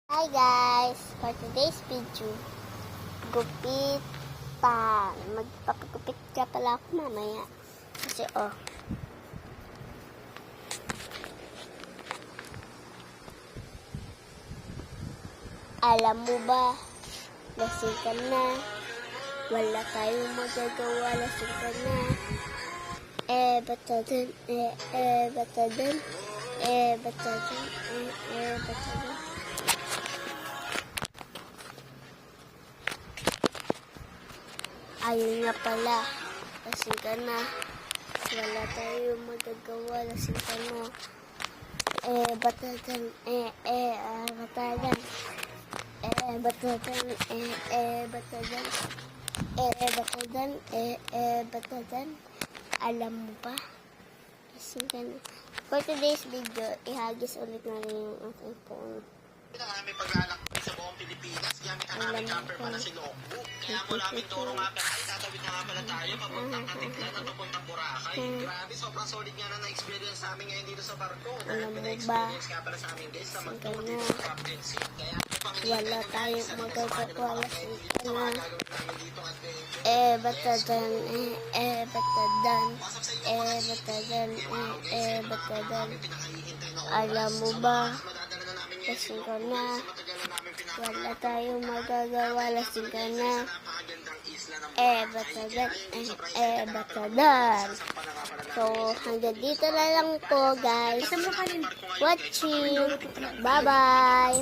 Hi guys! For today's video, gupitan. Magpapagupit ka pala ako mamaya. Kasi alam mo ba, lasing ka na. Wala tayong magagawa, lasing ka na. Batadan, batadan, batadan, batadan. Ayun nga pala, lasing ka na. Wala tayong magagawa, lasing ka na. Batadan, batadan. Batadan, batadan. Batadan, batadan. Alam mo ba? Lasing ka na. For today's video, ihagis ulit natin yung aking phone. Ito ang aming paglalakbay sa buong Pilipinas. Gamit ang aming camper pala si Logbook. Kaya mula aming Toro nga pala, tatawid na nga pala tayo papuntang Katiklan at papuntang Boracay. Grabe, sobrang solid nga na na-experience sa amin ngayon dito sa barko. Dahil na-experience nga pala sa amin guys sa mag-tour dito sa Captain Sid. Kaya wala tayong magagawa, lasing ka na. Batadan, batadan, batadan, batadan. Alam mo ba? Lasing ka na. Wala tayong magagawa, lasing ka na. Batadan, batadan. So, hanggang dito na lang po, guys. Watching. Bye-bye.